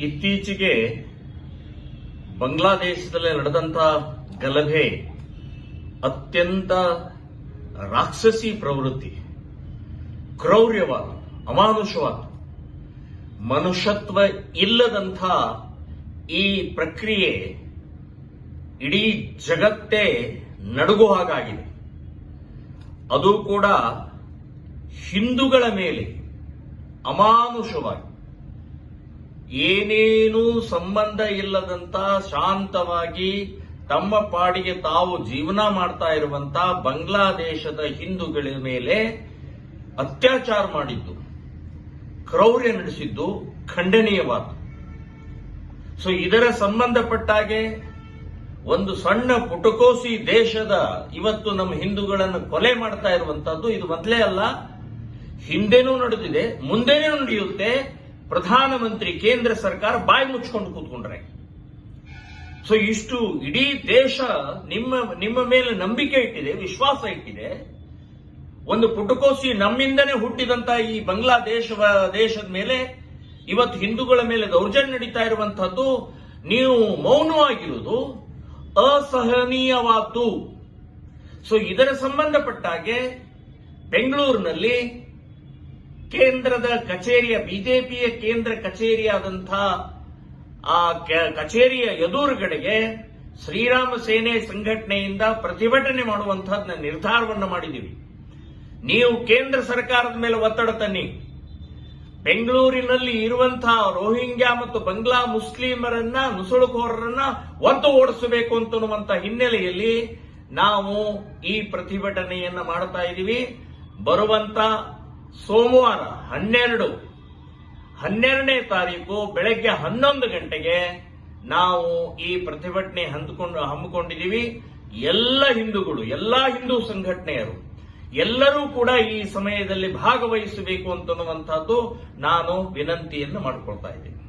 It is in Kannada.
ಇತ್ತೀಚೆಗೆ ಬಾಂಗ್ಲಾದೇಶದಲ್ಲಿ ನಡೆದಂತ ಗಲಭೆ ಅತ್ಯಂತ ರಾಕ್ಷಸಿ ಪ್ರವೃತ್ತಿ, ಕ್ರೌರ್ಯವಾದ, ಅಮಾನುಷವಾದ, ಮನುಷ್ಯತ್ವ ಇಲ್ಲದಂಥ ಈ ಪ್ರಕ್ರಿಯೆ ಇಡೀ ಜಗತ್ತೇ ನಡುಗೋ ಹಾಗಾಗಿದೆ. ಅದು ಕೂಡ ಹಿಂದೂಗಳ ಮೇಲೆ ಅಮಾನುಷವಾಗಿ ಏನೇನೂ ಸಂಬಂಧ ಇಲ್ಲದಂತ ಶಾಂತವಾಗಿ ತಮ್ಮ ಪಾಡಿಗೆ ತಾವು ಜೀವನ ಮಾಡ್ತಾ ಇರುವಂತ ಬಾಂಗ್ಲಾದೇಶದ ಹಿಂದೂಗಳ ಮೇಲೆ ಅತ್ಯಾಚಾರ ಮಾಡಿದ್ದು, ಕ್ರೌರ್ಯ ನಡೆಸಿದ್ದು ಖಂಡನೀಯವಾದ. ಸೊ ಇದರ ಸಂಬಂಧಪಟ್ಟಾಗೆ ಒಂದು ಸಣ್ಣ ಪುಟಕೋಸಿ ದೇಶದ ಇವತ್ತು ನಮ್ಮ ಹಿಂದೂಗಳನ್ನು ಕೊಲೆ ಮಾಡ್ತಾ ಇರುವಂತದ್ದು ಇದು ಮೊದಲೇ ಅಲ್ಲ, ಹಿಂದೆನೂ ನಡೆದಿದೆ, ಮುಂದೆನೂ ನಡೆಯುತ್ತೆ. ಪ್ರಧಾನಮಂತ್ರಿ ಕೇಂದ್ರ ಸರ್ಕಾರ ಬಾಯಿ ಮುಚ್ಕೊಂಡು ಕೂತ್ಕೊಂಡ್ರೆ. ಸೊ ಇಷ್ಟು ಇಡೀ ದೇಶ ನಿಮ್ಮ ಮೇಲೆ ನಂಬಿಕೆ ಇಟ್ಟಿದೆ, ವಿಶ್ವಾಸ ಇಟ್ಟಿದೆ. ಒಂದು ಪುಟಕೋಸಿ ನಮ್ಮಿಂದನೇ ಹುಟ್ಟಿದಂತ ಈ ದೇಶದ ಮೇಲೆ ಇವತ್ತು ಹಿಂದೂಗಳ ಮೇಲೆ ದೌರ್ಜನ್ಯ ನಡೀತಾ ಇರುವಂತಹದ್ದು, ನೀವು ಮೌನವಾಗಿರುವುದು ಅಸಹನೀಯವಾದ್ದು. ಸೊ ಇದರ ಸಂಬಂಧಪಟ್ಟಾಗೆ ಬೆಂಗಳೂರಿನಲ್ಲಿ ಕೇಂದ್ರದ ಕಚೇರಿಯ ಬಿಜೆಪಿಯ ಕೇಂದ್ರ ಕಚೇರಿಯಾದಂತಹ ಆ ಕಚೇರಿಯ ಎದುರುಗಡೆಗೆ ಶ್ರೀರಾಮ ಸೇನೆ ಸಂಘಟನೆಯಿಂದ ಪ್ರತಿಭಟನೆ ಮಾಡುವಂತಹದ್ದು ನಿರ್ಧಾರವನ್ನು ಮಾಡಿದ್ದೀವಿ. ನೀವು ಕೇಂದ್ರ ಸರ್ಕಾರದ ಮೇಲೆ ಒತ್ತಡ ತನ್ನಿ. ಬೆಂಗಳೂರಿನಲ್ಲಿ ಇರುವಂತಹ ರೋಹಿಂಗ್ಯಾ ಮತ್ತು ಬಾಂಗ್ಲಾ ಮುಸ್ಲಿಮರನ್ನ, ನುಸುಳುಕೋರರನ್ನ ಒದ್ದು ಓಡಿಸಬೇಕು ಅಂತನ್ನುವಂತ ಹಿನ್ನೆಲೆಯಲ್ಲಿ ನಾವು ಈ ಪ್ರತಿಭಟನೆಯನ್ನ ಮಾಡ್ತಾ ಇದ್ದೀವಿ. ಬರುವಂತ ಸೋಮವಾರ 12ನೇ ತಾರೀಕು ಬೆಳಗ್ಗೆ 11 ಗಂಟೆಗೆ ನಾವು ಈ ಪ್ರತಿಭಟನೆ ಹಮ್ಮಿಕೊಂಡಿದ್ದೀವಿ. ಎಲ್ಲ ಹಿಂದೂಗಳು, ಎಲ್ಲಾ ಹಿಂದೂ ಸಂಘಟನೆಯರು ಎಲ್ಲರೂ ಕೂಡ ಈ ಸಮಯದಲ್ಲಿ ಭಾಗವಹಿಸಬೇಕು ಅಂತನ್ನುವಂತಹದ್ದು ನಾನು ವಿನಂತಿಯನ್ನು ಮಾಡಿಕೊಳ್ತಾ ಇದ್ದೀನಿ.